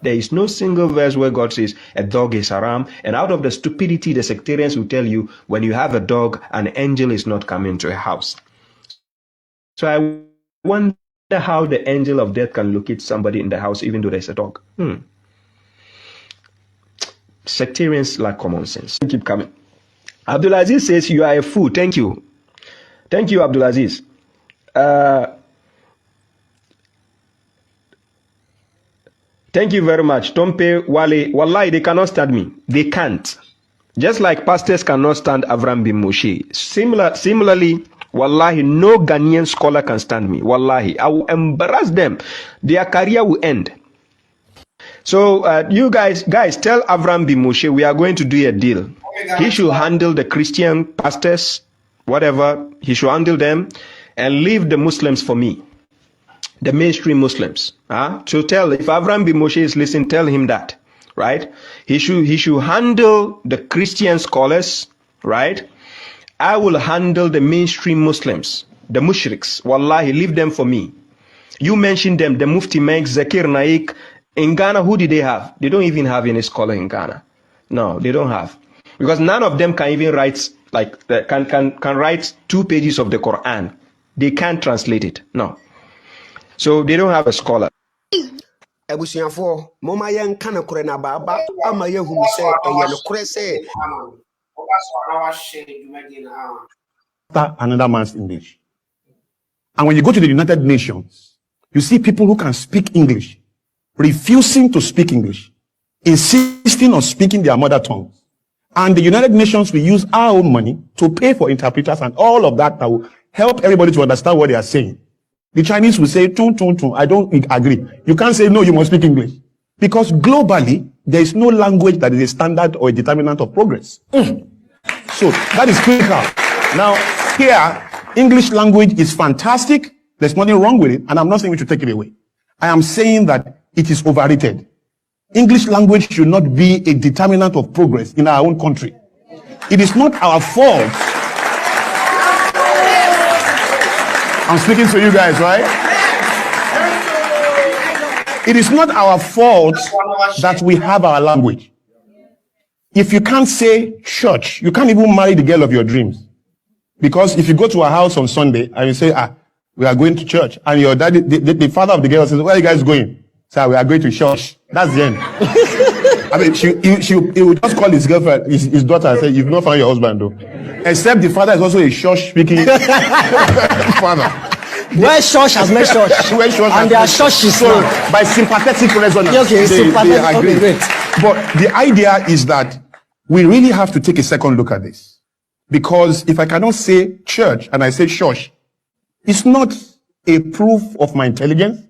There is no single verse where God says a dog is haram. And out of the stupidity, the sectarians will tell you when you have a dog, an angel is not coming to a house. So I wonder how the angel of death can locate somebody in the house even though there's a dog. Sectarians lack common sense. Keep coming. Abdulaziz says you are a fool. Thank you. Thank you, Abdulaziz. Thank you very much. Tompe, Wale, Wallahi, they cannot stand me. They can't. Just like pastors cannot stand Avram bin Moshe. Similarly, Wallahi, no Ghanaian scholar can stand me. Wallahi, I will embarrass them. Their career will end. So you guys, tell Avram bin Moshe we are going to do a deal. He should handle the Christian pastors, whatever. He should handle them and leave the Muslims for me. The mainstream Muslims. So tell, if Avram bin Moshe is listening, tell him that, right? He should handle the Christian scholars, right? I will handle the mainstream Muslims, the mushriks. Wallahi, leave them for me. You mentioned them, the Mufti Menk, Zakir Naik. In Ghana, who did they have? They don't even have any scholar in Ghana. No, they don't have. Because none of them can even write, like, can write 2 pages of the Quran. They can't translate it. No. So they don't have a scholar. Another man's English. And when you go to the United Nations, you see people who can speak English refusing to speak English, insisting on speaking their mother tongue. And the United Nations will use our own money to pay for interpreters and all of that will help everybody to understand what they are saying. The Chinese will say, tun, tun, tun. I don't agree. You can't say, no, you must speak English. Because globally, there is no language that is a standard or a determinant of progress. So that is critical. Now, here, English language is fantastic. There's nothing wrong with it. And I'm not saying we should take it away. I am saying that it is overrated. English language should not be a determinant of progress in our own country. It is not our fault. I'm speaking to you guys, right? It is not our fault that we have our language. If you can't say church, you can't even marry the girl of your dreams. Because if you go to a house on Sunday and you say, we are going to church, and your daddy, the father of the girl says, where are you guys going? So we are going to church. That's the end. I mean, he would just call his girlfriend, his daughter, and say, you've not found your husband, though. Except the father is also a church-speaking father. Where church has met church. And their church is so by sympathetic resonance. Okay, sympathetic. They agree. Okay, great. But the idea is that we really have to take a second look at this. Because if I cannot say church and I say church, it's not a proof of my intelligence.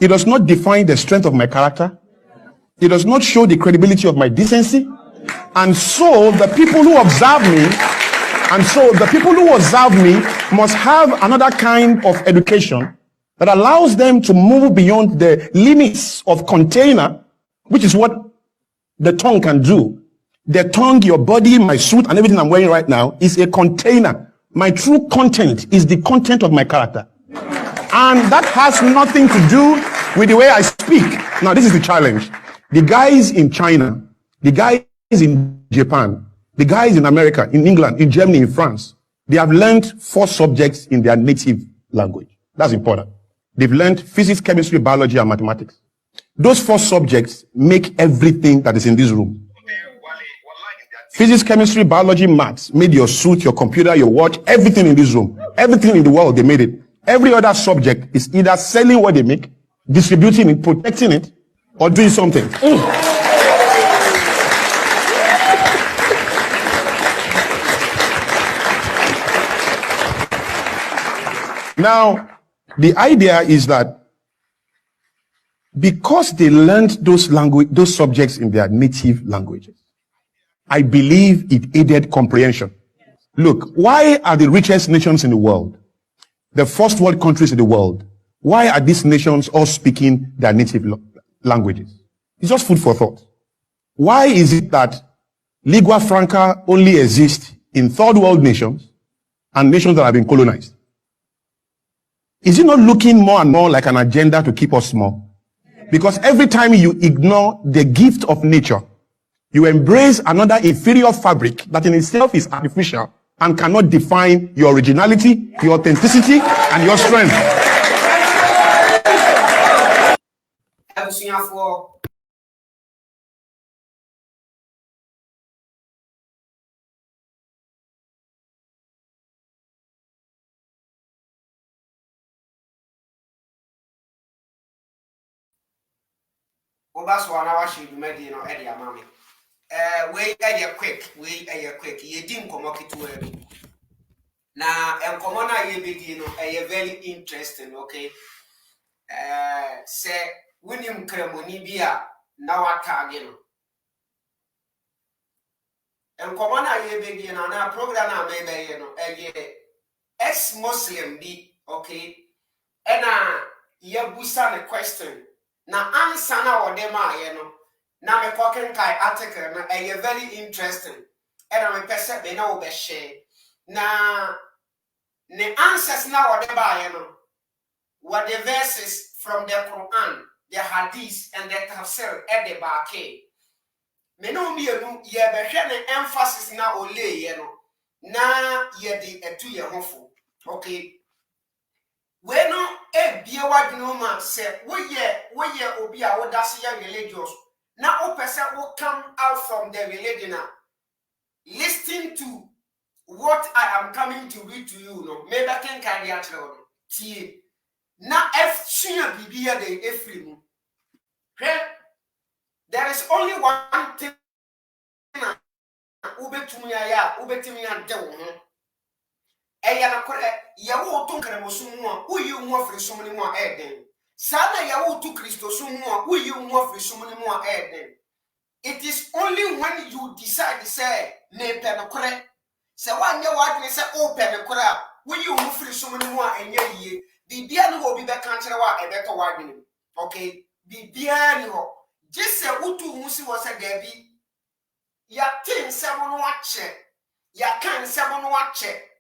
It does not define the strength of my character. It does not show the credibility of my decency. And so the people who observe me, must have another kind of education that allows them to move beyond the limits of container, which is what the tongue can do. The tongue, your body, my suit, and everything I'm wearing right now is a container. My true content is the content of my character. And that has nothing to do with the way I speak. Now, this is the challenge. The guys in China, the guys in Japan, the guys in America, in England, in Germany, in France, they have learned 4 subjects in their native language. That's important. They've learned physics, chemistry, biology, and mathematics. Those 4 subjects make everything that is in this room. Physics, chemistry, biology, maths made your suit, your computer, your watch, everything in this room. Everything in the world, they made it. Every other subject is either selling what they make, distributing it, protecting it, or doing something. Now, the idea is that because they learned those subjects in their native languages, I believe it aided comprehension. Look, why are the richest nations in the world, the first world countries in the world, why are these nations all speaking their native languages? It's just food for thought. Why is it that lingua franca only exists in third world nations and nations that have been colonized? Is it not looking more and more like an agenda to keep us small? Because every time you ignore the gift of nature, you embrace another inferior fabric that in itself is artificial and cannot define your originality, your authenticity, and your strength. Obaswana wa shi dumedi no e dia mame. We e quick, ye dim komo kitu e. Na enkomo na ye bedi no e very interesting, okay? Se winim kremoni bia na watage no. Enkomo na ye bedi na program na me be no ye ex-Muslim bi, okay? Ena ye busa the question. Na answer na odema ye no. Na me koken kai article na very interesting. Ena me pese be na obe share. Na the answers na odeba ye no were the verses from the Quran, the Hadith, and the Tafsir at the Baqi. Me no mi enu ye be hwe ne emphasis na ole ye no. Na ye di etu ye hofo. Okay. We no bie wadweno ma se woye obi a wodase ya religious na opese wo come out from the religion. Listen to what I am coming to read to you no maybe can carry out no tie na efsua bibia de efrimu. There is only one thing na ubetumi ya de wo eya na kore ya wo to nkremosumu a uyi hu afrisum ni mu a eden sana ya wo to kristosumu a uyi hu afrisum ni mu a eden. It is only when you decide say me pe no kore se wanye wadwe se open no kore a uyi hu afrisum ni mu a enye yie bibia no obi be kan kire wa ebeto wadwe. Okay, bibia ni ho gise utu hu si wo se gabi ya tin se mo no ache ya kan se mo no ache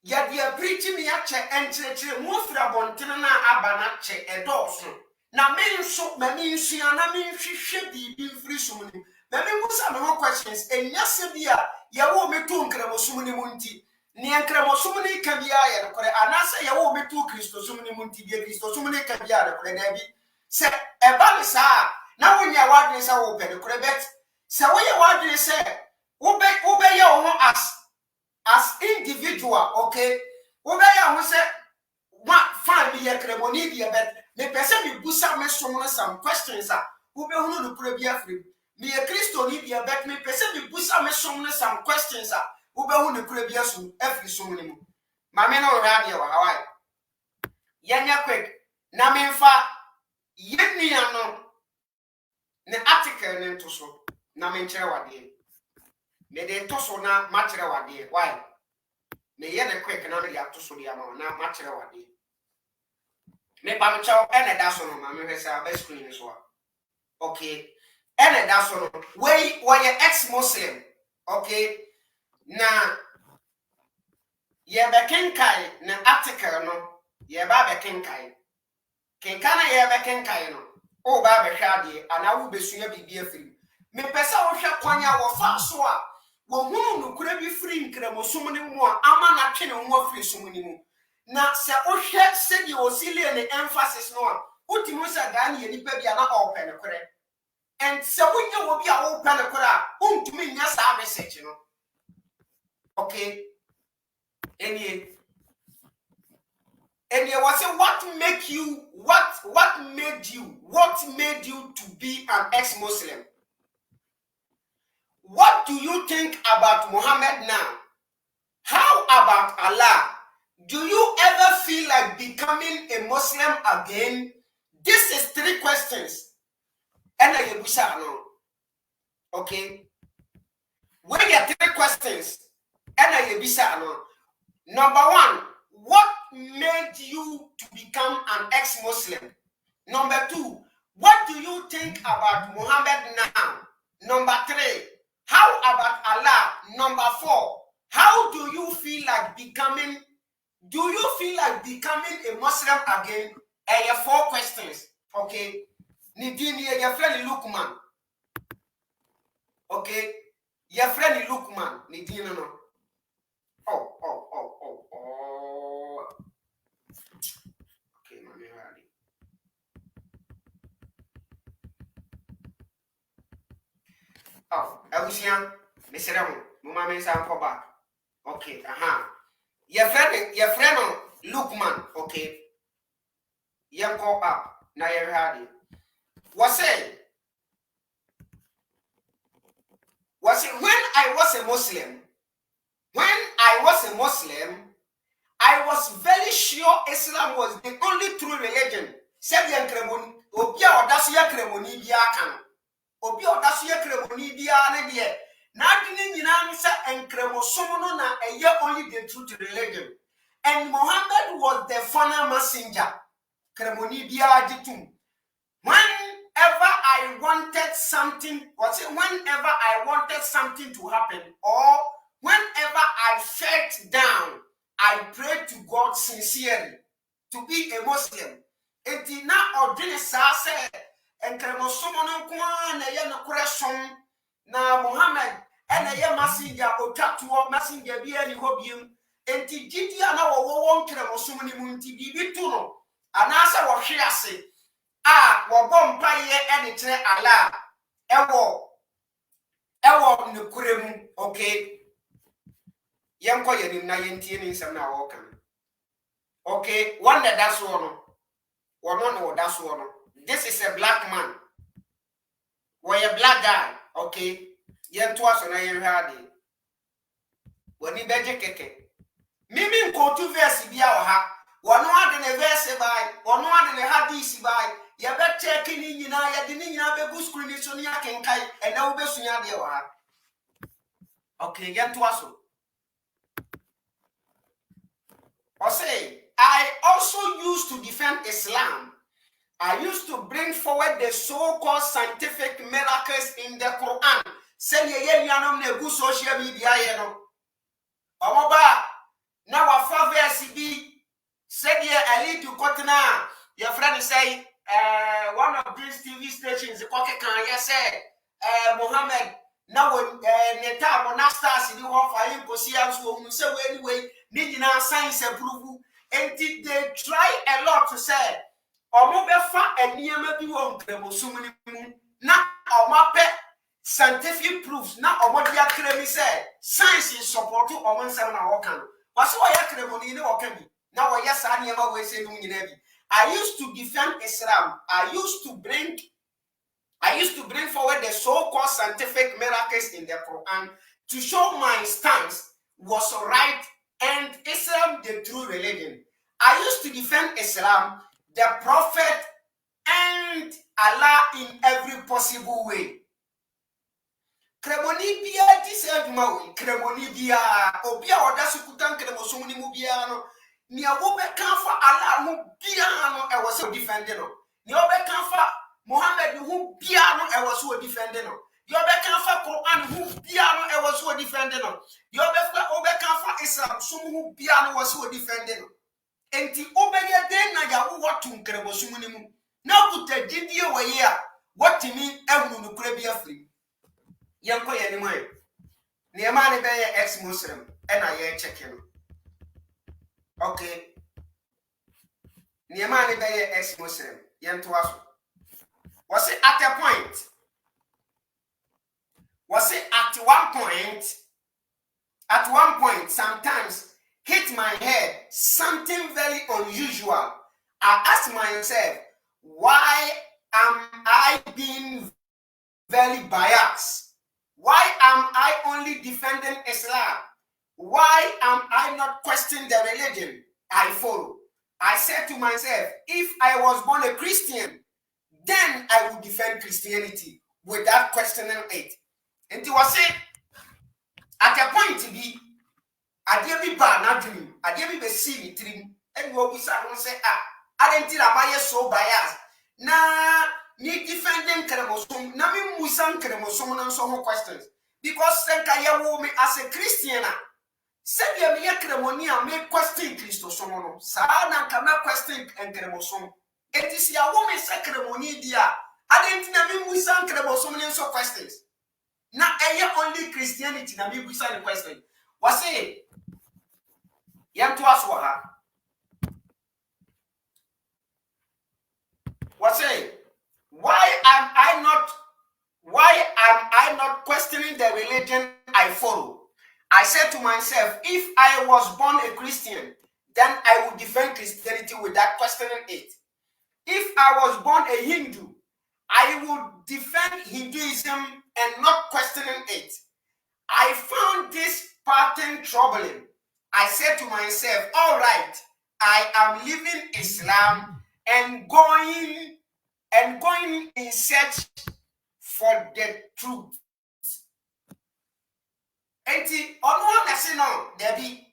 ya dia preach me ache enchire mo fira bontene na abana che edoso na me nso ma me nsua na me hwehwe bibi mfiri sumuni ma me musa me ho questions enyase bia ya wo metu nkremosumuni munti ni nkremosumuni ka bia ya kore anase ya wo metu kristo sumuni munti bia kristo sumuni ka bia da kore na bi se eba ni sa na wonya wadwe sa wo pe kore bet se wo ye wadwe se wo be ye wo as individual, okay? Ubaya who said, what fine be a cremonibia, but me person me busa me some questions. Who be who to prebia free? Me a Christo nibia, but me person me busa me some questions. Who be who to prebia soon every summoning. Mameno radio, Hawaii. Yanya quick, Naminfa, Yeniano, the article into so, Namin Cherawadi. Me de toso na machira wade why me ye ne quick na me ya toso dia ma na machira wade me pa me chaw ene da so no ma me hwese a best screen so okay ene da so no we ex-Muslim okay na ye be kenkai na article no ye ba be kenkai kenkana ye be kenkai no o ba be hwade ana wo besua bibia firi me pesa wo hwe kwanya wo fa so a wo hunu no kura bi free nkremosum ni mu a ama na twene wo afiri sum ni mu na se o hwe se di osile ne emphasis no a utimu sa ga na nipa bia na open kure and se wonya wo bia wo open kure a untumi nya sa message no okay enie was say what made you to be an ex-Muslim? What do you think about Muhammad now? How about Allah? Do you ever feel like becoming a Muslim again? This is 3 questions. And I no. Okay. We get 3 questions. And I no. Number 1, what made you to become an ex-Muslim? Number 2, what do you think about Muhammad now? Number 3, how about Allah? Number 4, how do you feel like becoming a Muslim again? 4 questions. Okay. Nidini your friend Lukman. Okay. Your friend Lukman. Nidini no. Oh. Okay, mommy ready. Oh, Ebusian, Mr. Ramon, Mama San for back. Okay, Your friend Lukman, okay. Young call up, now you're ready. Was it when I was a Muslim? When I was a Muslim, I was very sure Islam was the only true religion. Sebian Kremoni, Obia Odasuya Kremoni Biakan. Obia Odasuya Kremoni Biane. Nadini Yinansa and Kremosomono na a year only the truth religion. And Muhammad was the final messenger. Kremoni Biajitum. Whenever I wanted something to happen, or whenever I felt down, I prayed to God sincerely to be a Muslim. Enti na ordine sa se enkremosomo no kwa na ye no koresom na Muhammad ena ye messenger otwatuo messenger bia ni hobiem enti gidia na wo nkremosomo ni mu nti bibi tu no anasa wo hwe ase wo bom paye ene tere ala ewo nukuremu. Okay, yanko yenim na yentie ni nsam na wo kan. Okay, one that's one no that's one. This is a black man. We're a black guy. Okay, yento aso na yenhade woni beje keke mimi nko tu verse bia wo ha wono ade ne verse by wono ade ne hadisi by ye be check ni nyina ye de ni nyina be bu screen so ni akenkai e na wo be sunya de wo ha. Okay, yento aso I say, I also used to defend Islam. I used to bring forward the so-called scientific miracles in the Quran. Say ye yanom ne good social media yeno. Omoba na wa fa verse bi say ye ali to kotna your friend say one of these TV stations koke kan ye say Muhammad na won neta monasters ni wo fa yin kosi anso hu say we anyway ni nyina science approve and they try a lot to say omo be fa eniema bi wo nkremosum ni mu na omo pe scientific proofs na omo dia kremi say science is support to omo nsem na wo kan waso wo ya kremoni ni wo kan bi na wo ya sa niema we say nu nyina bi. I used to defend Islam. I used to bring forward the so-called scientific miracles in the Quran to show my stance was right and Islam the true religion. I used to defend Islam, the Prophet, and Allah in every possible way. Kremoni bia disedmawi kremoni bia obia odasu kutan kremosom ni mu bia no ni awo be kan fa Allah mu bia no e was defending no ni obe kan fa Muhammad who bia no e was defending no you be kan fa Quran who bia no e was defending no you obe kan fa Islam sum who bia no was defending no enti obeye den na ya wo watum kremosom ni mu na kuta didie we ya watimi ehunu no kura bia free yanko ye ni moy ne ma ne be ex Muslim e na ye checking. Okay, ne ma ne be ex Muslim yento aso was it at a point at one point sometimes hit my head something very unusual. I asked myself, why am I being very biased? Why am I only defending Islam? Why am I not questioning the religion I follow? I said to myself, if I was born a Christian, then I would defend Christianity without questioning it. And it was it at a point to be, I did be bad, not dream. I did be see me dream. And what we say, I didn't tell am so biased. Nah. Ni defending kremosum na mi musan kremosum na so ho questions because senka ye wo me as a Christian se bia me ye kremoni a me question Christo so no sa na nka na question en kremosum It is your woman ceremony, dear. I didn't know we sang about so many questions. Now, only Christianity, na me the question. What say? Yam to us, what say? Why am I not questioning the religion I follow? I said to myself, if I was born a Christian, then I would defend Christianity without questioning it. If I was born a Hindu, I would defend Hinduism and not questioning it. I found this pattern troubling. I said to myself, all right, I am leaving Islam and going in search for the truth. Enti ono na se no Debbie.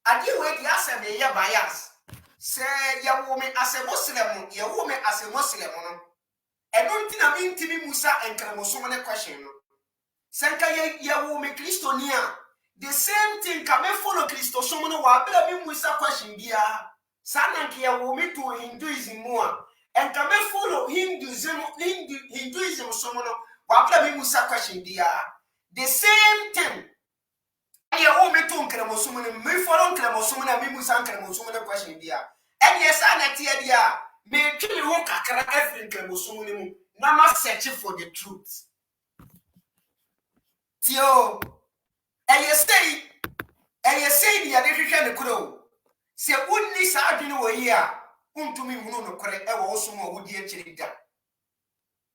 Adi we di asem ye bias. Say ya wo me as a Muslim, ya wo me as a Muslim no. Eno nti na me ntimi musa enkramoso ne question no. Sanka ya wo me Kristonia. The same thing can me follow Christosom no wa bela me musa question bia. Sana ke ya wo me to Hinduism mo and can me follow Hinduism so no wa bela me musa question bia. The same thing. Ya wo me to enkramoso me follow enkramoso na me musa enkramoso ne question bia. And yes, I tie dia me twi ho kakra every enkramoso mu na ma search for the truth. Tio, and you say the addition of crow. Say, wouldn't this argument were here? To me, who no correct, ever also more would you actually that?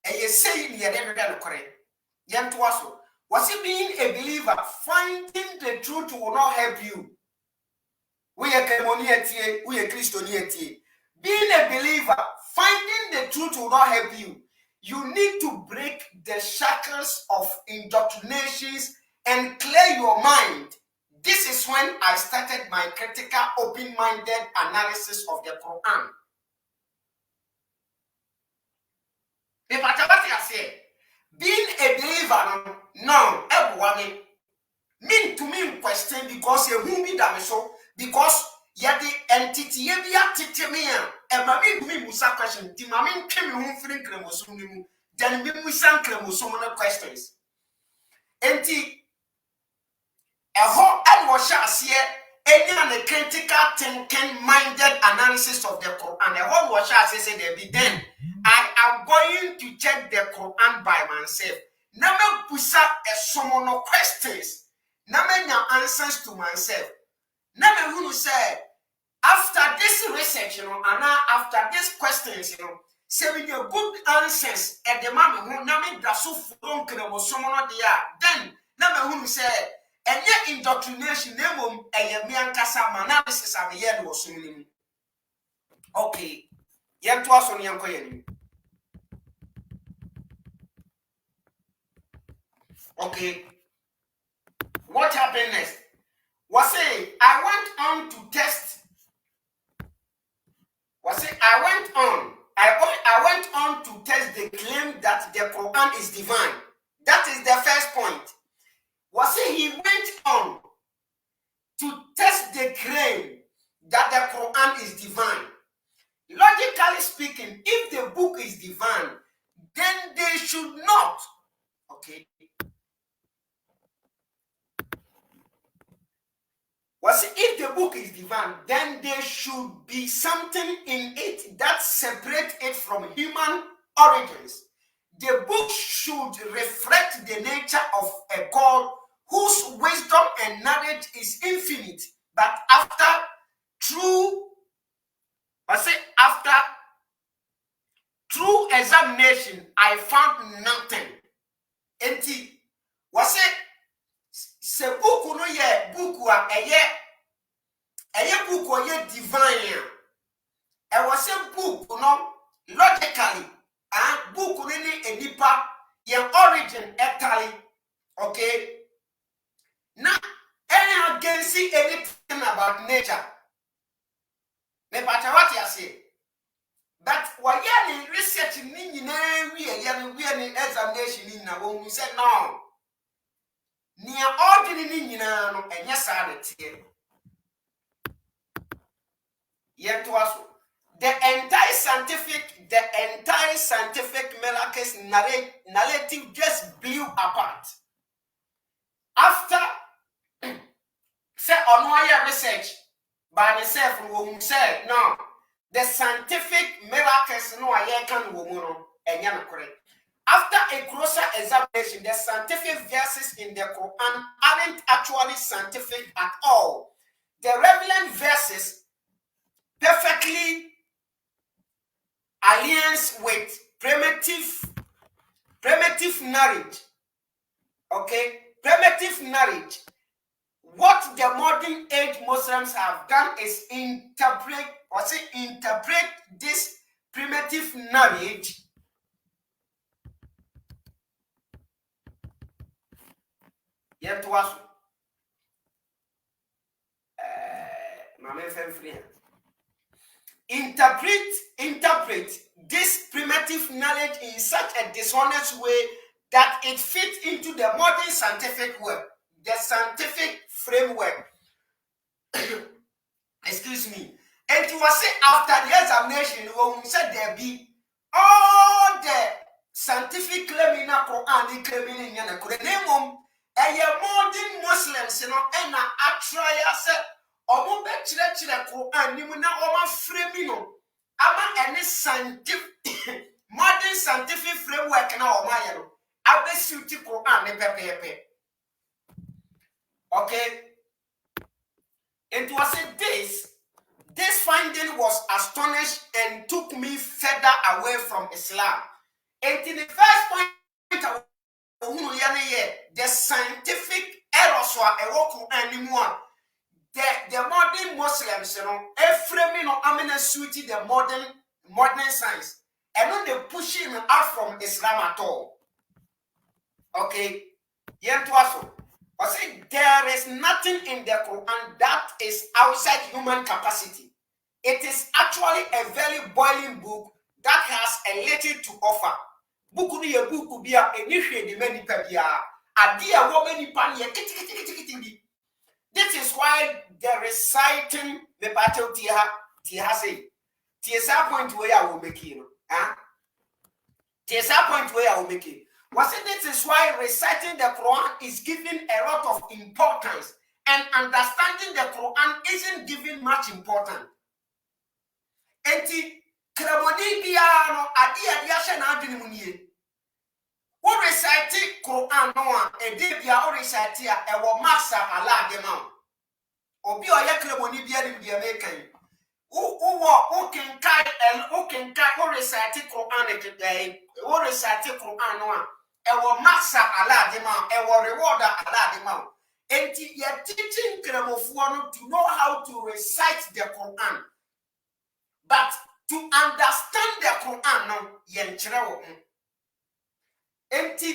And you say the addition of correct. Yan to us, was it being a believer? Finding the truth will not help you. We are Camonite, we are Christianity. Being a believer, finding the truth will not help you. You need to break the shackles of indoctrinations and clear your mind. This is when I started my critical, open-minded analysis of the Quran. Being a believer, no, everyone mean to me question because you won't be damn so because yet the entity you be at me and me musa question. Timami came home feeling cremosum. Then we musa cremosum questions. Enti a whole and was here any critical thinking minded analysis of the Quran. A whole was say there be then I am going to check the Quran by myself. Never pusa a summon questions. Never answers to myself. Never who say after this research, and after these questions, say with your good answers at the moment who name the so from someone there, then never who say and yet indoctrination name a miankasa analysis of the year was soon. Okay, yet was on young. Okay, what happened next? Was say I went on to test. I went on to test the claim that the Quran is divine. That is the first point. Was it he went on to test the claim that the Quran is divine. Logically speaking, if the book is divine, then they should not. Okay. If the book is divine, then there should be something in it that separates it from human origins. The book should reflect the nature of a God whose wisdom and knowledge is infinite. But after true examination, I found nothing. Enti, se book no ye book a eye book o ye divine e was a book no logically book no ni enipa ye origin etally. Okay, now any against anything about nature me pacha what you say, but why any research ni nyina we any examination ni na won say no near ordinary nyina no enye sa de tie yet was the entire scientific miracles narrative just blew apart. After say on research by myself, who said no, the scientific miracles no I can woman and correct. After a closer examination, the scientific verses in the Quran aren't actually scientific at all. The relevant verses perfectly alliance with primitive knowledge. Okay, primitive knowledge. What the modern age Muslims have done is interpret this primitive knowledge interpret this primitive knowledge in such a dishonest way that it fits into the modern scientific work, the scientific framework. Excuse me. And it was said after the examination, when we said there be all the scientific claim in the Quran, claiming in the Quran, and your modern Muslims, and actually said, Omo be chile Quran, ni muna oma framing ama any scientific modern scientific framework na oma yero. Abe suiti Quran ne pepe. Okay. It was this finding was astonished and took me further away from Islam. And in the first point, the scientific errors were anymore. The modern Muslims, framing amina suiti the modern science, and not they pushing out from Islam at all. Okay, I say there is nothing in the Quran that is outside human capacity. It is actually a very boiling book that has a little to offer. Book ni book be a initiate the many pebia. Adia woman pan. This is why the reciting the battle Tia say. Tia point where I will make it. Tia point where I will make it. This is why reciting the Quran is given a lot of importance, and understanding the Quran isn't given much importance. Enti kremoni biano adi ashe na adwene munye. Wo recite Quran no a ede bia wo recite a e wo masa ala de ma. Obi oye kremoni bia ni bia mekan. Wo kenkai wo recite Quran today. Wo recite Quran no a ewo masa ala de ma, ewo reward ala de ma. Enti ye teaching kremofuo no to know how to recite the Quran, but to understand the Quran no yen kire wo. Enti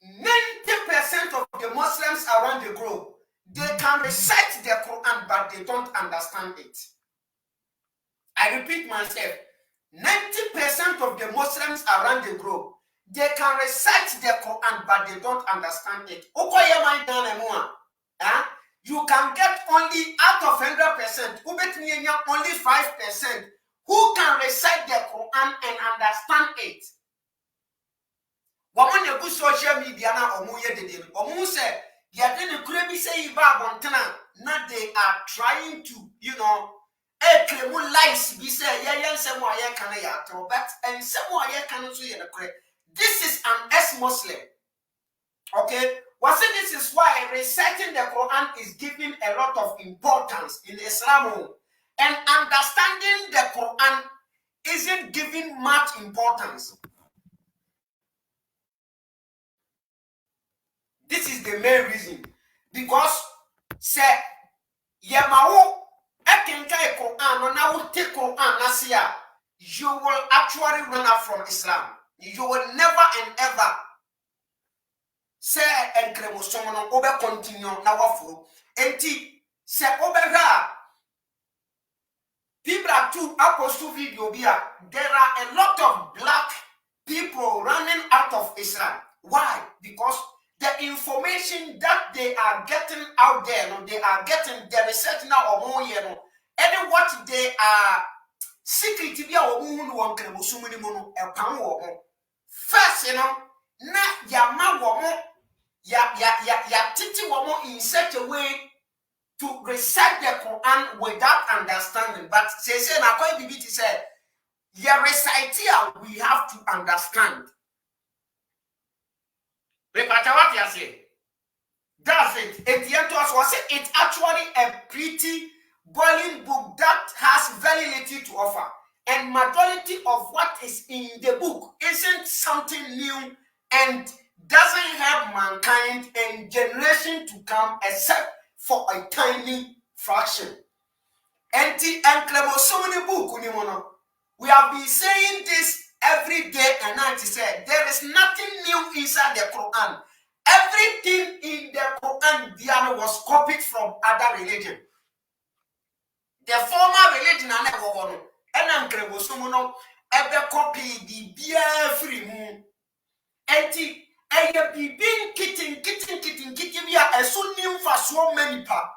90% of the Muslims around the globe, they can recite the Quran but they don't understand it. I repeat myself, 90% of the Muslims around the globe, they can recite the Quran, but they don't understand it. You can get only out of 100%, only 5% who can recite the Quran and understand it. Woman you social media na omuye de omu say ya de kurebi say iba na they are trying to, klemu lies be say ya nsemo aye kan ya tro, but nsemo aye kan so ye the correct. This is an ex-Muslim. Okay? This is why reciting the Quran is given a lot of importance in Islam. And understanding the Quran isn't given much importance. This is the main reason. Because, say, Yamawo, Ekenkai Quran, now take Quran, Nasia, you will actually run out from Islam. You will never and ever say and cremosomono over continue now for enti se obera people are too apostle video bia. There are a lot of black people running out of Islam. Why? Because the information that they are getting out there, they are getting the research now or more, and what they are secret bi a wo hu no won kremosum ni mu no e pan wo ho first no na ya ma wo mo ya titi wo mo in such a way to recite the Quran without understanding. But say na kwa bibi ti say ya recite here we have to understand. Repata what you say. That's it. At the end to us was it's actually a pretty boiling book that has very little to offer. And majority of what is in the book isn't something new and doesn't help mankind and generation to come except for a tiny fraction. And so many book, we have been saying this every day and night. Say there is nothing new inside the Quran. Everything in the Quran was copied from other religion. The former religion and ever copy the beer free moon. And I have been kitten via a so new for so many pa.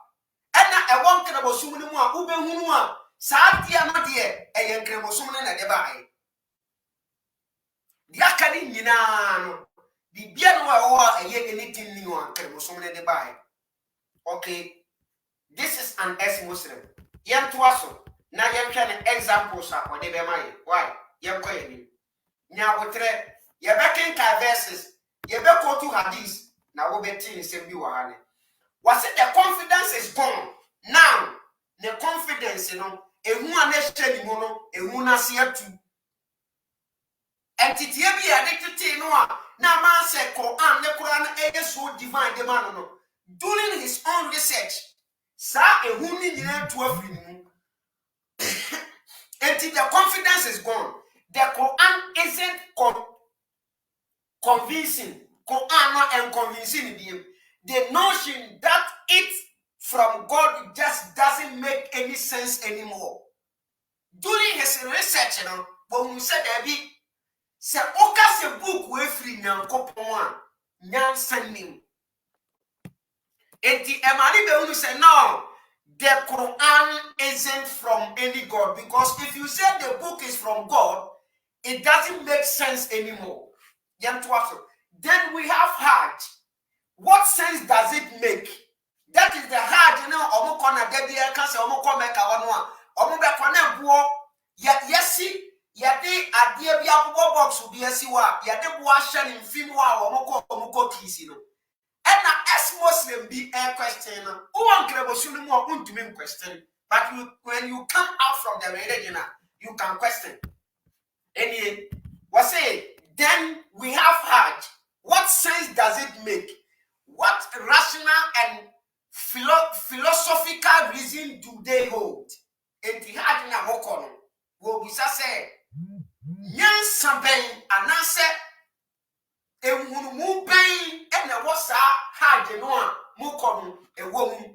And I want to was soon more Ube Hunua, Satia Madia, a young cremosuman at the bay. The Akadi Yinano, the Bianwa, a young anything new one cremosuman at the bay. Okay, this is an ex-Muslim. Yam Twasso, now you can examples or the Bemai. Why? Yam Koyani. Now, what you back in verses. You better go to Hadith. Now we better say we were. Was it the confidence is gone? Now the confidence, a woman is telling a woman see too. And it be addicted to now man said Quran, the Quran is so divine, the man no. Doing his own research, sa a woman in to a free and the confidence is gone. The Quran isn't convincing, Quran and convincing him. The notion that it's from God just doesn't make any sense anymore. During his research, when we said that se oka book we free nyankopon nyan sanim. Enti emani be unu say no, the Quran isn't from any God, because if you say the book is from God, it doesn't make sense anymore. Then we have Hajj. What sense does it make? That is the Hajj, omukona debia kanse omukọ meka onwa. Omubekona buo yesi yade adie bia buo box bi esi wa yade buo ahye ne mfim wa omukọ kisi no. And as Muslim be a question, who want to more ultimate question? But when you come out from the religion, you can question. Anyway, what's it? Then we have Hajj. What sense does it make? What rational and philosophical reason do they hold? And the Hajj na mokono. Wo bisa say, nyan saben anase emumu ben ene wosa Hajj no a mokono ewomu.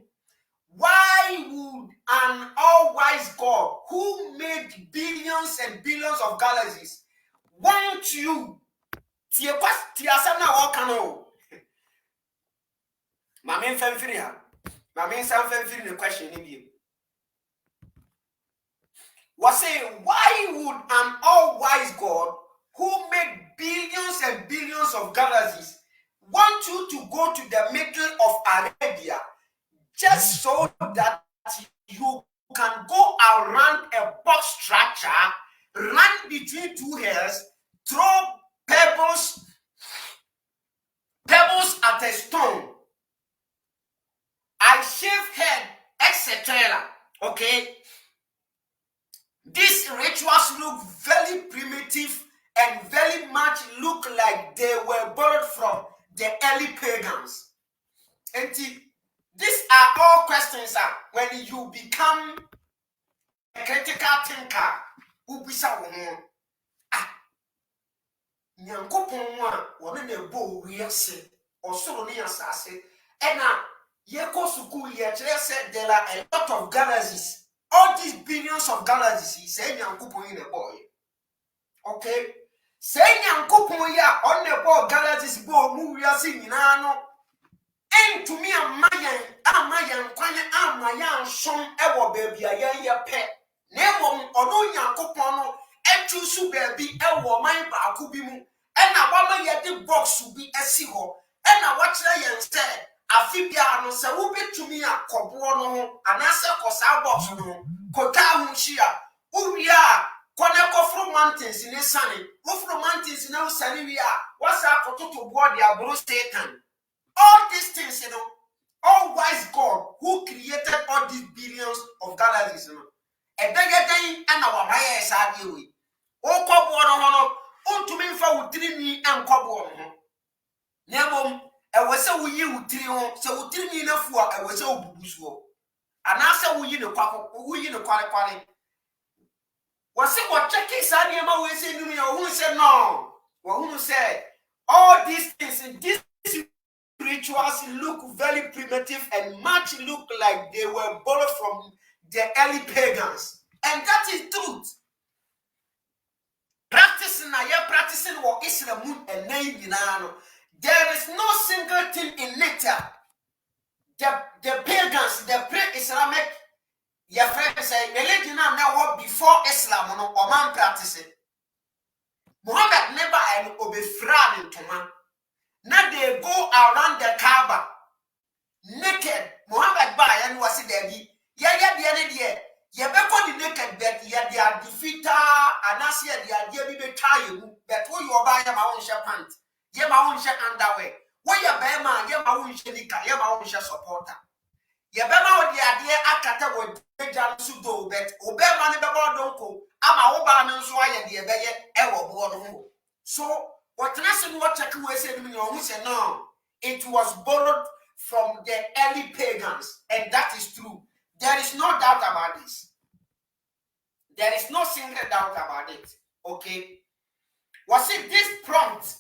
Why would an all-wise God who made billions and billions of galaxies want you tia na wakano? Mame mfemfiria. Mame mfemfiria the question ni was saying, why would an all-wise God who made billions and billions of galaxies want you to go to the middle of Arabia just so that you can go around a box structure, run between two hills, throw pebbles at a stone, I shave head, etc. Okay? These rituals look very primitive and very much look like they were borrowed from the early pagans. And these are all questions when you become a critical thinker. Ubisa wono. Nyankopon wa wona na ebo wiase osoro ne asase. Ena yeko suku ye kire said there are a lot of galaxies. All these billions of galaxies say Nyankopon in a boy. Okay? Say Nyankopon ya on the board galaxies bo mu wiase nyina no. And to me, amayan kwanya amayan som ewo baby ayan ye pe Nemo ono Nyankopon no etusu baabi ewo man baako bi mu ena wama ye de box bi esi ho ena wakire yen se afibia no se wo betumi akobo no ho anase kosa box no kota hu hia uwia kone kofro mountains ne sane kofro mountains na usane wi a wasa kototo board ya bro Satan. All these things, all wise God who created all these billions of galaxies, and our Maya Sadi. O Cobo, on to me for Trini and Cobo. Nebom, I was so you trio, so Trini enough for I was so bushwo. And after we in the quality. Was it what checking Sadi always said to me, or who said no? Or who said all these things in this rituals look very primitive and much look like they were borrowed from the early pagans, and that is truth. Practicing what Islam and Nainano. There is no single thing in nature. The pagans, the pre-Islamic, your friends say religion now what before Islam or man practicing. Muhammad never and obey to man. Now they go around the Kaaba naked. Muhammad Bayan was there. The naked bet they are defeated and as yet they are be tired. But who you buy my own shirt pants, ye my own shirt underwear. Where you buy man, ye my own shirt, ye my own shirt supporter. Ye be my the idea akata with Jan Sudo, but obey man about don't go. I'm a oba and so I the ebeye ever born. So what lesson what Chaku said to me, who said no, it was borrowed from the early pagans, and that is true. There is no doubt about this. There is no single doubt about it. Okay. Was it this prompt?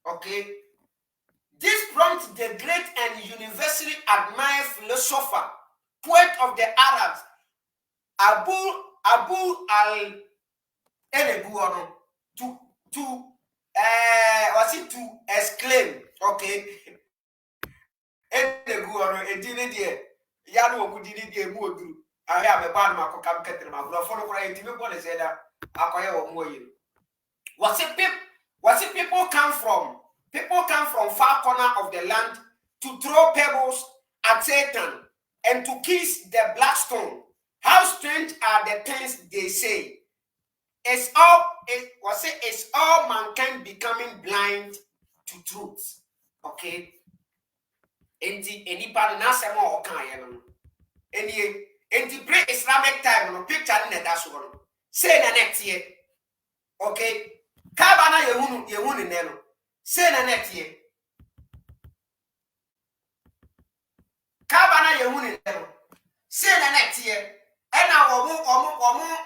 Okay. This prompt the great and universally admired philosopher, poet of the Arabs, Abu al-Enebuano, to exclaim, okay. Enebuano, and did it. Yano who did it more do. I have a bad mark of Camcater, my brother, for what I didn't want to say that. Akoya more you. Was it people come from? People come from far corner of the land to throw pebbles at Satan and to kiss the black stone. How strange are the things they say. It's all mankind becoming blind to truth. Okay. Any part na say more kan ye no. Any pre-Islamic time no picture na that so no. Say na next year. Okay. Kaaba na ye hunu ne no. Say na next year. Kaaba na ye hunu ne no. Say na next year. And now omo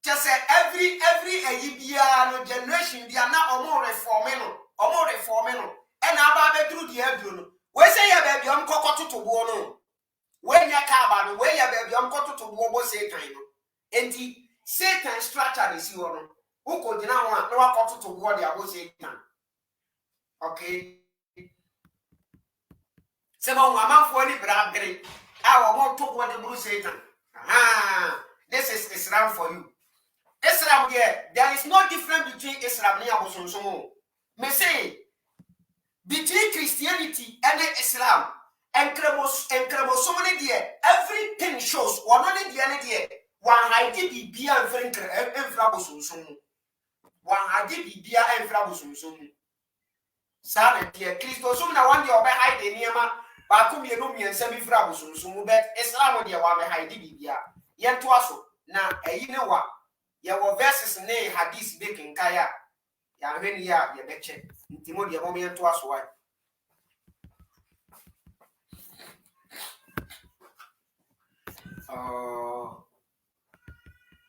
just say every ayibia no generation they are now omo reforming no. And aba be through the edro. We say ya baby am kokoto to bo no. When ya Kaaba no, we ya baby am kokoto to bo Satan no. Enti Satan structure is you no. Uko dina ho na wakoto to bo dia bo Satan. Okay. Sema amanfo ni bradre. I want to what the blue Satan. This is Islam for you. Islam here, there is no difference between Islam and Abosonsomo. Me say between Christianity and Islam and Kremosomoni there, everything shows one only the idea. One idea be beer and friend and Frabosonsomo. One idea be beer and Frabosonsomo. Sad dear Christosum na one day over hide the Niama. Bakum ye no mi ensemi fra bosunsumu bet Islam de wa be haidi bibia ye to aso na eyine wa ye wo verses ne hadith be kinkaya ya hweni ya ye be che ntimo de mo ye to aso wa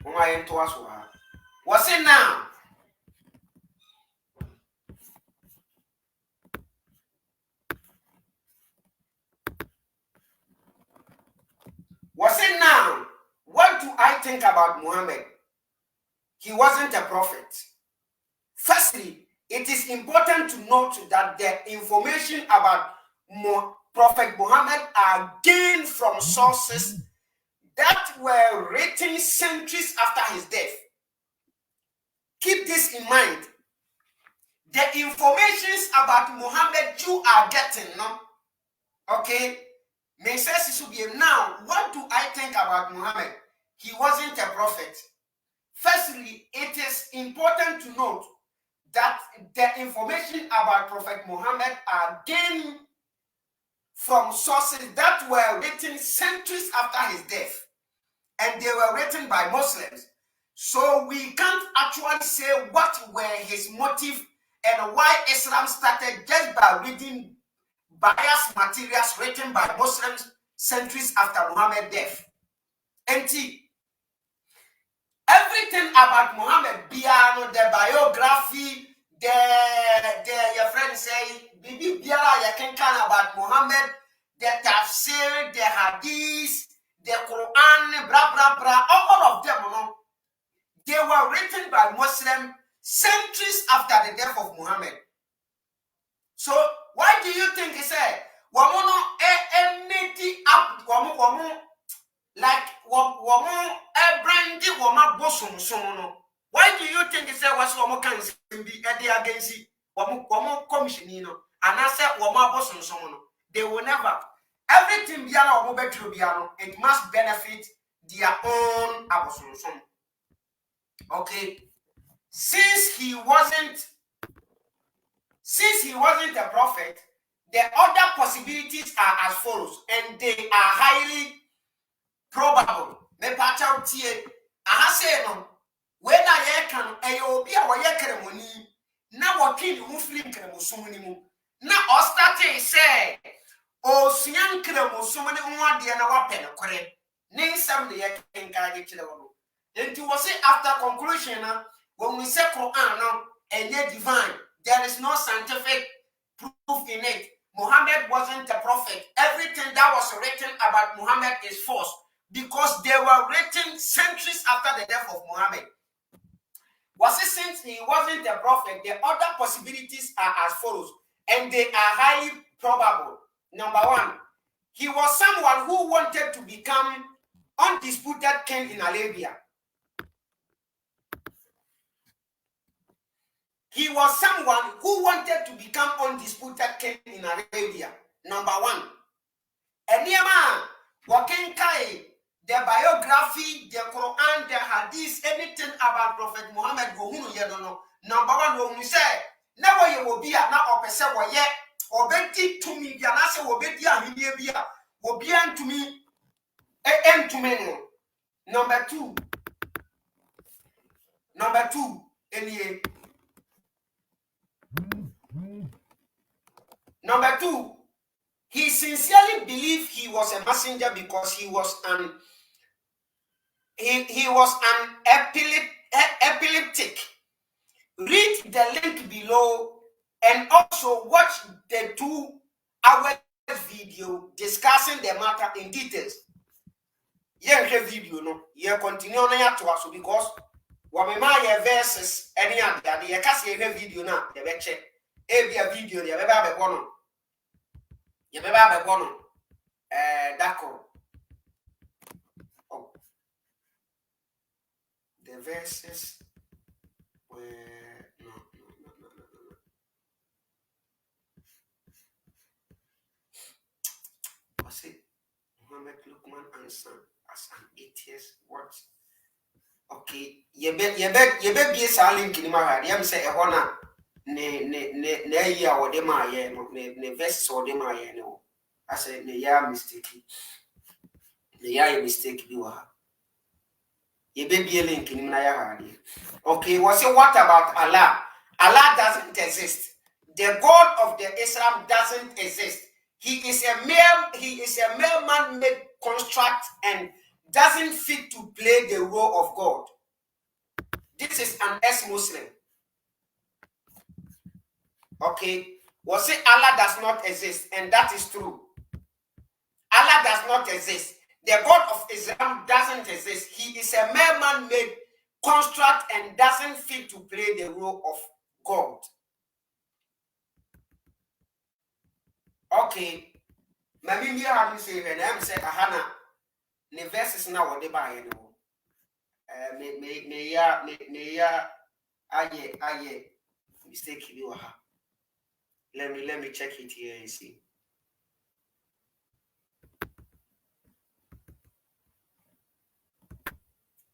mo ye to aso wa what's it now. Was it now? What do I think about Muhammad? He wasn't a prophet. Firstly, it is important to note that the information about Prophet Muhammad are gained from sources that were written centuries after his death. Keep this in mind. The informations about Muhammad you are getting, no? Okay? Now, what do I think about Muhammad? He wasn't a prophet. Firstly, it is important to note that the information about Prophet Muhammad are gained from sources that were written centuries after his death, and they were written by Muslims. So we can't actually say what were his motive and why Islam started just by reading biased materials written by Muslims centuries after Muhammad's death. And everything about Muhammad, Biano, the biography, your friend say, Bibi Biara, you can kind about Muhammad, the tafsir, the hadith, the Quran, blah, blah, blah, all of them, you know, they were written by Muslims centuries after the death of Muhammad. So, why do you think he said, why do you think he said was woman can be against commission, you know, and I said woman bosom they will never everything piano, it must benefit their own abosom. Okay, since he wasn't a prophet, the other possibilities are as follows, and they are highly probable. Me pacha utie, aha say no, when I can ayobi a woye kremoni, na wokin hu film kremosum ni mu, na ostate say, o suyan kremosum ni ho ade na wape no kore, ne nsam de ye kenkaage kire wo. Enti we say after conclusion when we say Quran now and yet divine, there is no scientific proof in it. Muhammad wasn't a prophet. Everything that was written about Muhammad is false because they were written centuries after the death of Muhammad. Was it since he wasn't a prophet? The other possibilities are as follows, and they are highly probable. Number one, he was someone who wanted to become undisputed king in Arabia. He was someone who wanted to become undisputed king in Arabia. Number one. And the biography, the Quran, the Hadith, anything about Prophet Muhammad, number one, when we say, never you will be a now or person or yet, or betty to me, the answer will be to me, and to me. Number two, any. Number two, he sincerely believed he was a messenger because he was an epileptic. Read the link below and also watch the 2-hour video discussing the matter in details. Yeah, video no. Yeah, continue on here to us because wamema verses any other. You can see video now. You better check. Every video you ever have a bono. You ever have a bono. Dako. Oh. The verses were no. What's it? Muhammad Lukman and son as an atheist. What? Okay. You bet be a link in my head. You say a honor. Ne ya o de ma ye no ne verse o de ma ye no I said ne ya mistake bi wa ye be bi link ni na ya ha de. Okay, what about Allah? Allah doesn't exist. The God of the Islam doesn't exist. He is a mere man-made construct and doesn't fit to play the role of God. This is an ex-Muslim. Okay, we'll say Allah does not exist, and that is true. Allah does not exist. The God of Islam doesn't exist. He is a mere man-made construct and doesn't fit to play the role of God. Okay, maybe you have to say when I'm saying Ahana. ne verses na wo de ba ye no. Me ya aye mistake bi wa ha. Let me check it here and see.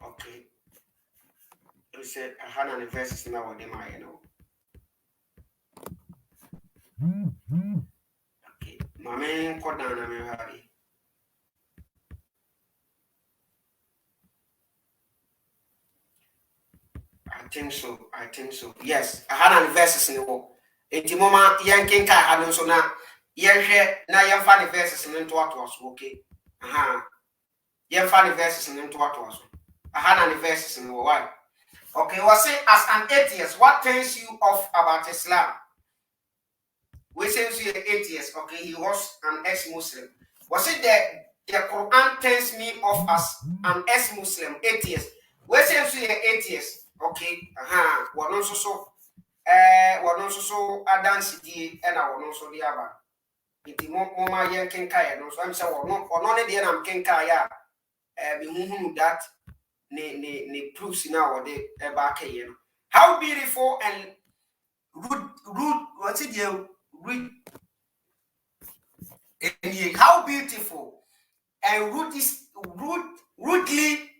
Okay. You said I had an verses now what them I know. Okay. My man cut down I'm happy. I think so. Yes, I had an verses in the wall. Enti mama yankin ka had so na yenhwe na yemfa the verses into what was okay. Yemfa the verses into what was. I had an verses in the wall. Why? Okay, was say as an atheist, what turns you off about Islam? We say to the atheist, okay, he was an ex-Muslim. Was it the Quran turns me off as an ex-Muslim, atheist? We say to the atheist, okay, what also so dance di and I want also the other. Iti mama yen kenka no so I'm say no the am kenka ya be that ne proofs now or the back here. How beautiful and rude what's it you read how beautiful and rudely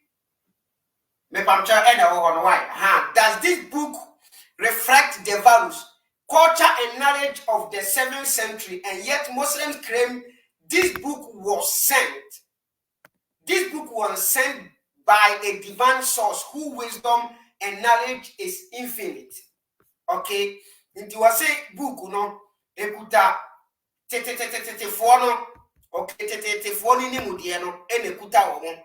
me pamcha and why does this book reflect the values, culture and knowledge of the 7th century, and yet Muslims claim this book was sent. This book was sent by a divine source whose wisdom and knowledge is infinite. Okay? Into was say book, ekuta fono, okay, foni ni mudieno, ekuta womo.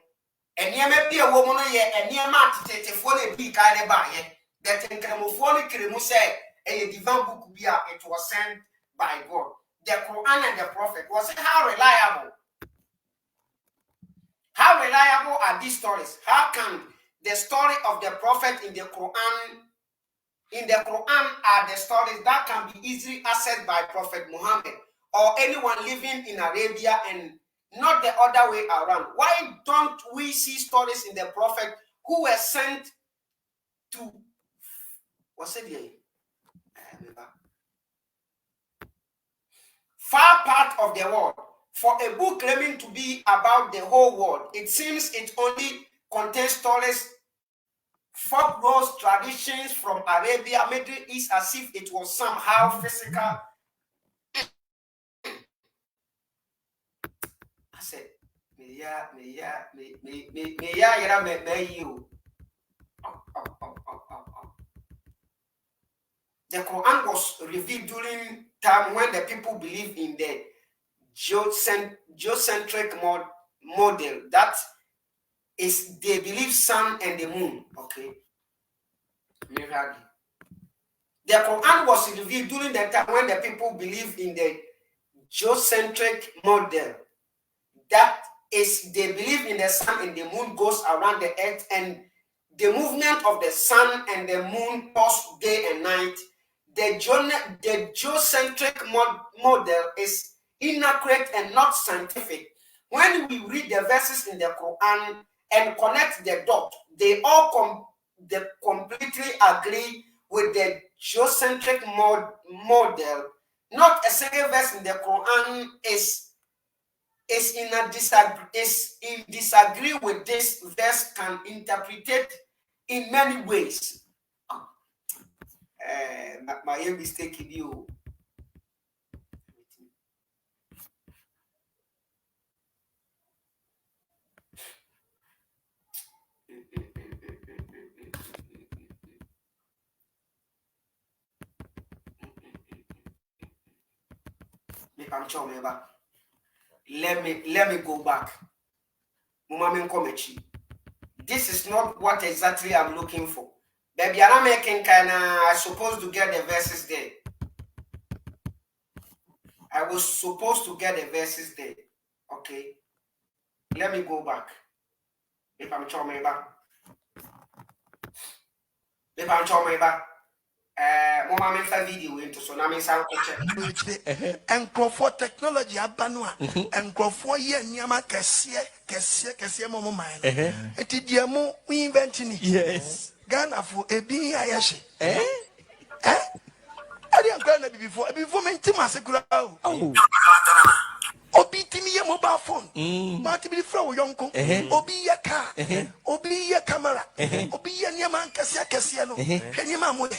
And yeme be a woman ye, and near matite fone be kind of by that in Cremophone Cremu said a divine book it was sent by God. The Quran and the Prophet was it how reliable? How reliable are these stories? How can the story of the Prophet in the Quran are the stories that can be easily accessed by Prophet Muhammad or anyone living in Arabia and not the other way around? Why don't we see stories in the Prophet who were sent to what's it here? Far part of the world? For a book claiming to be about the whole world, it seems it only contains stories, folklore, traditions from Arabia, Middle East, as if it was somehow physical. I said, me you. The Quran was revealed during time when the people believed in the geocentric model, that is, they believe sun and the moon. Okay. The Quran was revealed during the time when the people believed in the geocentric model, that is, they believe in the sun and the moon goes around the earth, and the movement of the sun and the moon pause day and night. The geocentric model is inaccurate and not scientific. When we read the verses in the Quran and connect the dots, they all completely agree with the geocentric model. Not a single verse in the Quran is in disagree with this verse can interpret it in many ways. My mistake in you. Let me go back. This is not what exactly I'm looking for. Baby, I'm making I'm supposed to get the verses there. I was supposed to get the verses there. Okay. Let me go back. If I'm coming back. Mama me fa video into so na me san ko check. Nkrofo technology abanu a nkrofo ye niama kese mo man. Eti dia mo invent ni. Yes. Ghana for ebi ayehye. Adi ankara na before me ntima sekura o. Obi timi ye mobile phone. Ma ti bi fra wo yonko. Obi ye car. Obi ye camera. Obi ye niama kese no. Niama mo ye.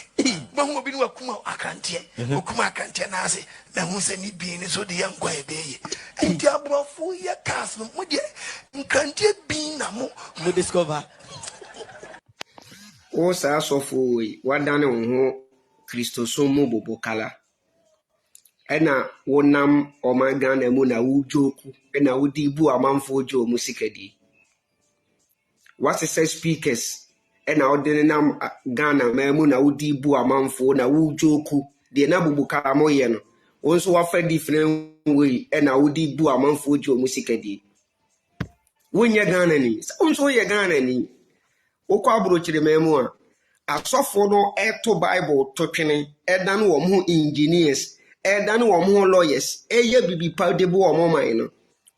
Mahu obi ni wakuma akrantie. Okuma akrantie na ase. Na hu se ni bi ni so de ye nkwa ebe ye. Enti abrofo ye cars no mo de nkrantie bi na mo discover. O sa sofo we wadane wo ho Kristosomo bobokala. Ena wonam Ghana mu na wujoku ena wudi bu amanfo jo mu sikadi. Wasese speakers ena odene nam Ghana mu na wudi bu amanfo na wujoku de na bobokala mo ye no. Wonso wafa different way ena wudi bu amanfo jo mu sikadi. Wonye Ghana ni. Wonso ye Ghana ni. Wokọ abrochire memu a asofo no eto Bible to twene edan wo ho engineers edan wo ho lawyers eye bibi pa de bo wo man no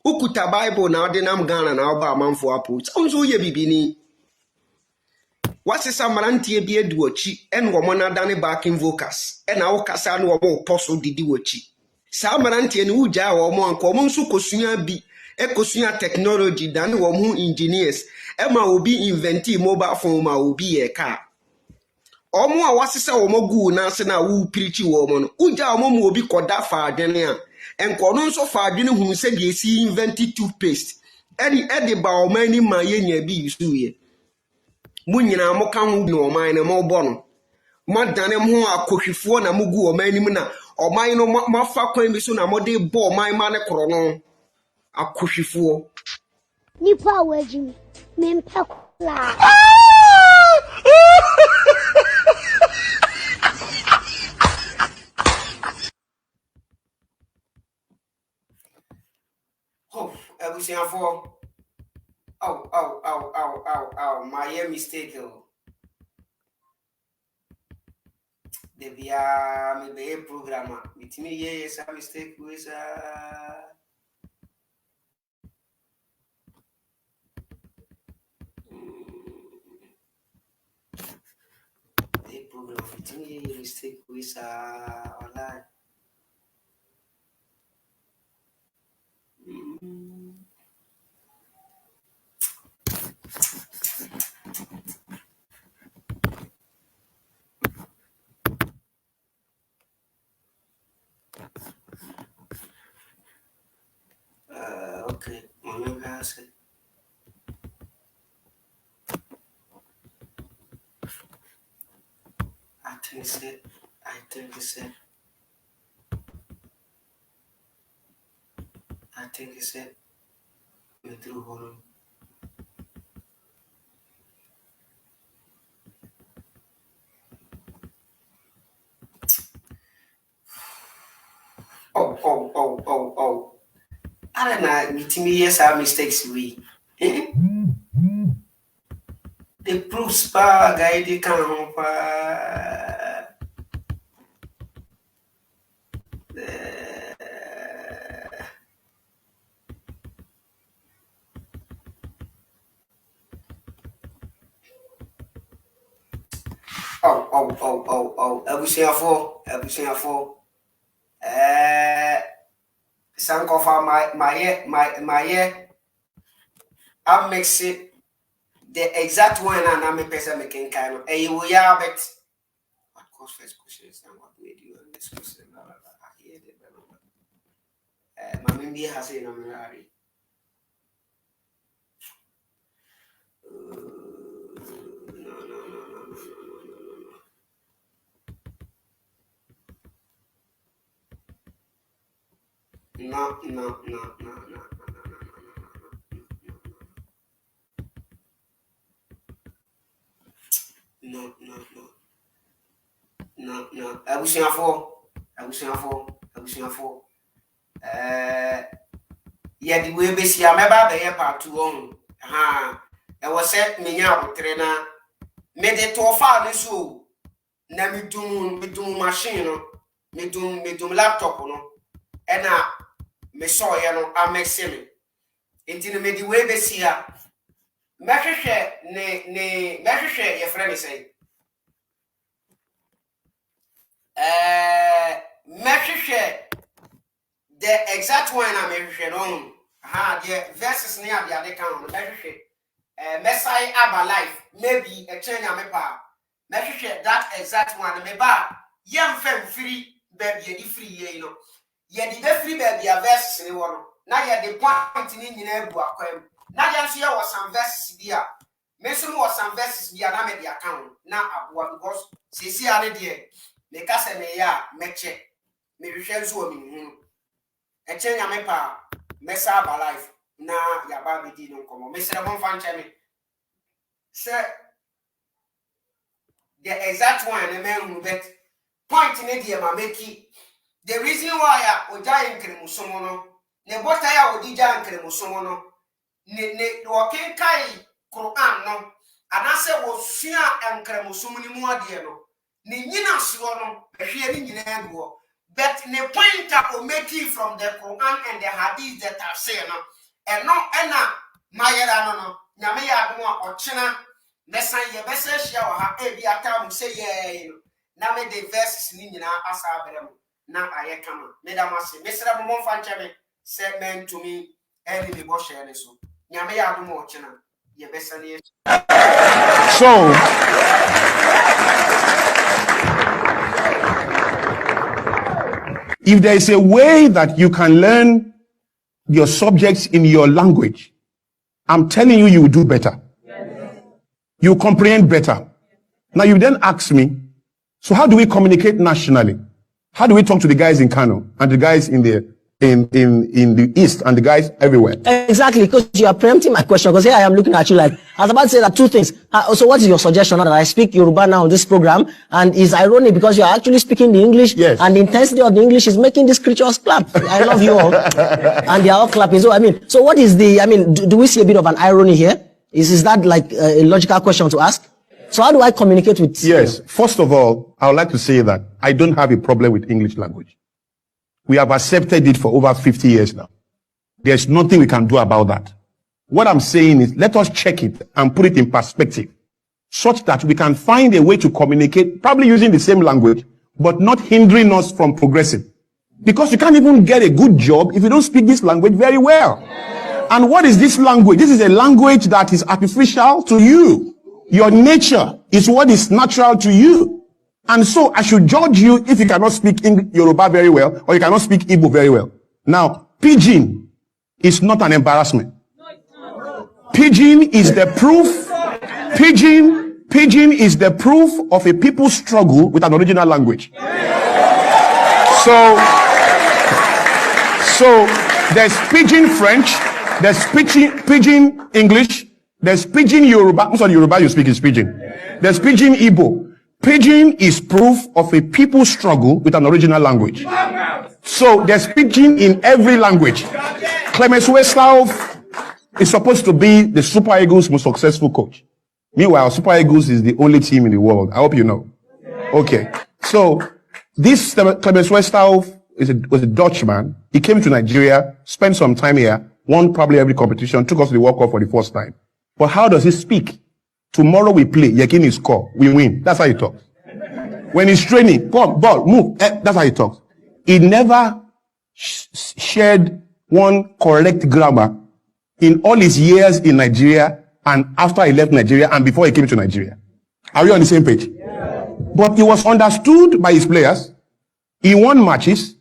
ukuta Bible na odinam Ghana na oba amanfo apo so ye bibi ni wasesa marantie bi edu ochi en wo mo na dane backing vocals en na wo kasa no wo mo poso didi wochi sa marantie ni uja wo mo anko mo nso kosua bi ekosua technology dan wo ho engineers ema obi inventi mobile phone ma obi ye car omo a wasesa omo gu na se na wu pirichi wo mo no uja omo mo obi koda fa adwene a enko no nso fa adwene hu se de esi inventi toothpaste edi ba o mani ma ye nya bi yusu ye munyina mo ka hu no man na mo bo no madane mo akohwifo na mugu o mani mu na o man no mafa kwan bi so na mo de bo man ma ne koro no akohwifo nipa wajimi mempakula. Oh, ebusiafo. My mistake. The via me be programmer. With me, yes, a mistake with the program. With me, mistake with online. Okay, my has it. I think it's it. Me through horror. Oh. I don't know, meeting me, yes, our mistakes we. The proofs pa guy they can't everything for sanko for my I mix it the exact one and I'm a person making kind of a you yeah bet what course first question is what made you and this question I hear the my has a nominary No. Abusiafo. Yeah, the way besi ameba be part 2 on. E was set me nya abotre na me de to fa ne so. na me do machine no, me do laptop no, and me saw ya no a me see me. Inti me di we be see ya. Mehwehwe ne mehwehwe ye friend say. Mehwehwe the exact one I mehwehwe no. The verses near the other count. Messiah Abba life, maybe a chain ya mepa. Mehwehwe that exact one me ba. Yam fem free baby ye free ye no. Ye di be free baby a verses ni wono. Na ye the point ni nyina ebu akwam. Na ye nso ye was some verses bia. Me so was some verses bia na me the account na aboa because sisi ane de me ka se me ya meche. Me hwehwe nso o mi hu. E chain ya mepa. Messiah Abba life na ya ba bi di no komo. Me se bon fan che me. Say the exact one the man who bet point in the ma make the reason why ya oja nkremusomo no ne bota ya odija nkremusomo no ne working kai Quran no anase wo sua nkremusomo ni mu ade no ne nyina so no ehwe ni nyina go but ne point o make from the Quran and the hadith that are saying no and no ena mayera no nyame ya adom a ochena nesan ye bese hia wa ha e bi aka mu say ye na me the verses ni nyina asa abrem na aye kama me da mase me sra mo mfa nche me say men to me any me bo share ne so nyame ya adom o ochena ye bese ne So if there is a way that you can learn your subjects in your language, I'm telling you, you will do better. You comprehend better. Now you then ask me, so how do we communicate nationally? How do we talk to the guys in Kano and the guys in the East and the guys everywhere? Exactly, because you are preempting my question. Because here I am looking at you like I was about to say that two things. So what is your suggestion now that I speak Yoruba now on this program? And it's ironic because you are actually speaking the English, yes, and the intensity of the English is making these creatures clap. I love you all, and they are all clapping. So so what is the? Do we see a bit of an irony here? Is that like a logical question to ask? So how do I communicate with? Yes. First of all, I would like to say that I don't have a problem with English language. We have accepted it for over 50 years now. There's nothing we can do about that. What I'm saying is, let us check it and put it in perspective, such that we can find a way to communicate, probably using the same language, but not hindering us from progressing. Because you can't even get a good job if you don't speak this language very well. And what is this language? This is a language that is artificial to you. Your nature is what is natural to you. And so I should judge you if you cannot speak Yoruba very well, or you cannot speak Igbo very well. Now, pidgin is not an embarrassment. Pidgin is the proof. Pidgin is the proof of a people's struggle with an original language. So there's pidgin French, there's pidgin English, there's pidgin Yoruba. Most of the Yoruba you speak is pidgin. There's pidgin Igbo. Pidgin is proof of a people's struggle with an original language. So there's pidgin in every language. Clemens Westlauf is supposed to be the Super Eagles' most successful coach. Meanwhile, Super Eagles is the only team in the world. I hope you know. Okay. So this Clemens Westlauf was a Dutchman. He came to Nigeria, spent some time here, won probably every competition, took us to the World Cup for the first time. But how does he speak? Tomorrow we play, Yekini score, we win. That's how he talks. When he's training, come, ball, move. That's how he talks. He never shared one correct grammar in all his years in Nigeria and after he left Nigeria and before he came to Nigeria. Are we on the same page? Yeah. But he was understood by his players. He won matches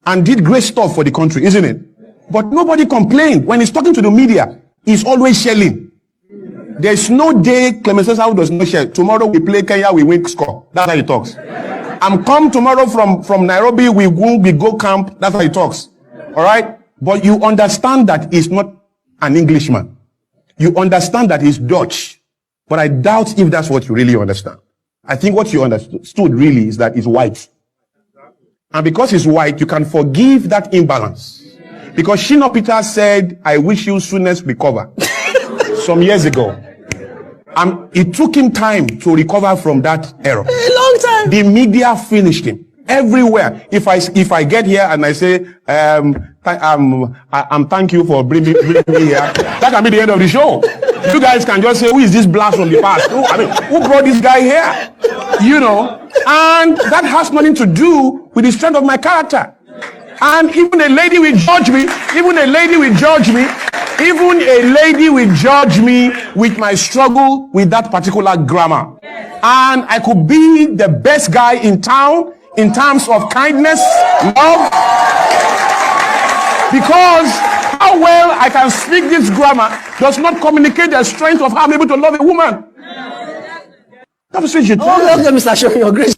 and did great stuff for the country, isn't it? But nobody complained. When he's talking to the media, he's always shelling. There's no day Clemens Westlauf does not share. Tomorrow we play Kenya, we win, score. That's how he talks. I'm come tomorrow from Nairobi, we go camp. That's how he talks. All right? But you understand that he's not an Englishman. You understand that he's Dutch. But I doubt if that's what you really understand. I think what you understood really is that he's white. And because he's white, you can forgive that imbalance. Because Shina Peter said, I wish you soonest recover. Some years ago. It took him time to recover from that error. A long time. The media finished him everywhere. If I get here and I say, thank you for bringing me here, that can be the end of the show. You guys can just say, who is this blast from the past? Who brought this guy here? You know, and that has nothing to do with the strength of my character. And even a lady will judge me, with my struggle with that particular grammar. And I could be the best guy in town in terms of kindness, love, because how well I can speak this grammar does not communicate the strength of how I'm able to love a woman. Okay, Mr. Show your grace.